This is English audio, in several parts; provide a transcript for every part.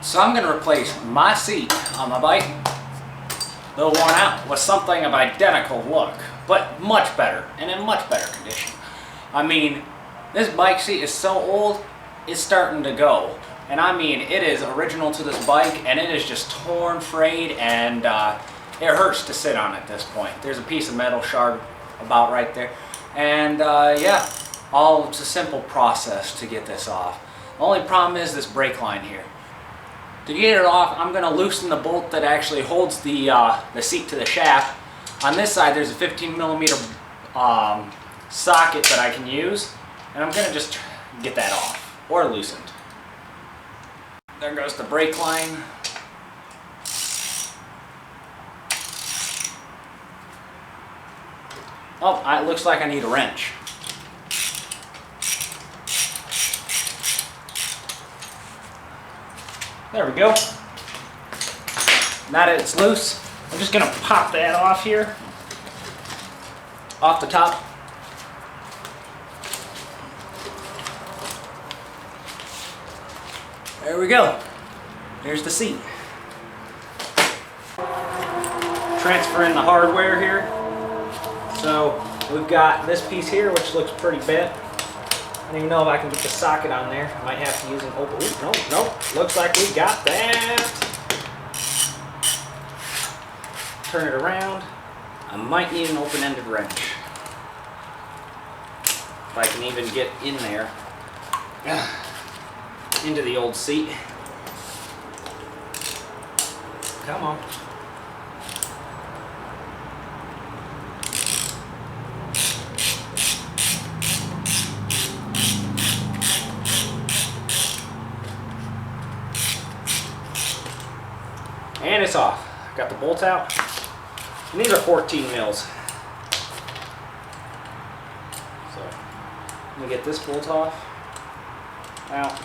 So I'm going to replace my seat on my bike, though worn out, with something of identical look, but much better and in much better condition. I mean, this bike seat is so old, it's starting to go. And I mean, it is original to this bike, and it is just torn, frayed, and it hurts to sit on at this point. There's a piece of metal shard about right there. And yeah, it's a simple process to get this off. The only problem is this brake line here. To get it off, I'm going to loosen the bolt that actually holds the seat to the shaft. On this side, there's a 15mm socket that I can use, and I'm going to just get that off, or loosened. There goes the brake line. Oh, it looks like I need a wrench. There we go. Now that it's loose, I'm just going to pop that off here, off the top. There we go. There's the seat. Transfer in the hardware here. So we've got this piece here, which looks pretty bent. I don't even know if I can get the socket on there. I might have to use an open. Ooh, nope. Looks like we got that. Turn it around. I might need an open-ended wrench. If I can even get in there. Into the old seat. Come on. And it's off. Got the bolt out. And these are 14 mils. So, let me get this bolt off. Out.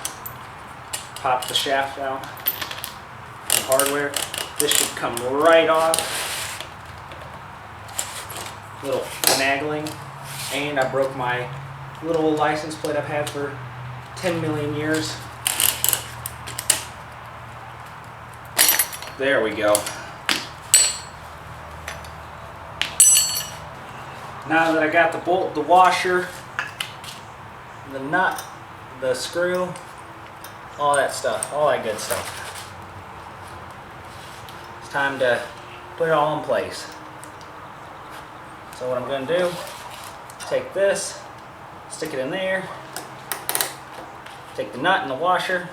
Pop the shaft out. The hardware. This should come right off. Little finagling. And I broke my little license plate I've had for 10 million years. There we go. Now that I got the bolt, the washer, the nut, the screw, all that stuff, all that good stuff. It's time to put it all in place. So what I'm going to do, take this, stick it in there, take the nut and the washer,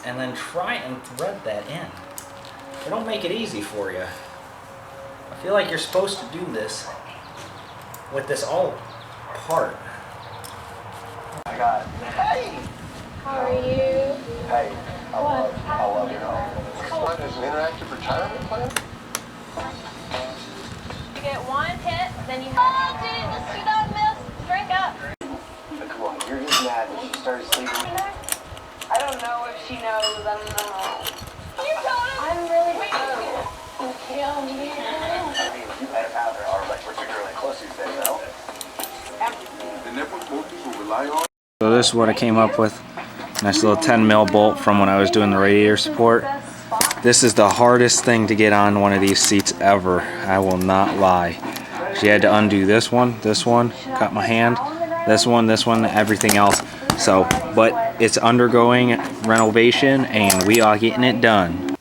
and then try and thread that in. They don't make it easy for you. I feel like you're supposed to do this with this all apart. I got it. Hey! How are you? Hey, I love your home. What is an interactive retirement plan? You get one hit, then you have to just do that miss. Drink up. But come on, you're just mad that she started sleeping. I don't know if she knows. I don't know. You told her. I'm really sorry. You killed me. I mean, you and Heather are like particularly close these days, though. The network most people rely on. So this is what I came up with. Nice little 10mm bolt from when I was doing the radiator support. This is the hardest thing to get on one of these seats ever. I will not lie. She had to undo this one, cut my hand, this one, everything else. So, but it's undergoing renovation and we are getting it done.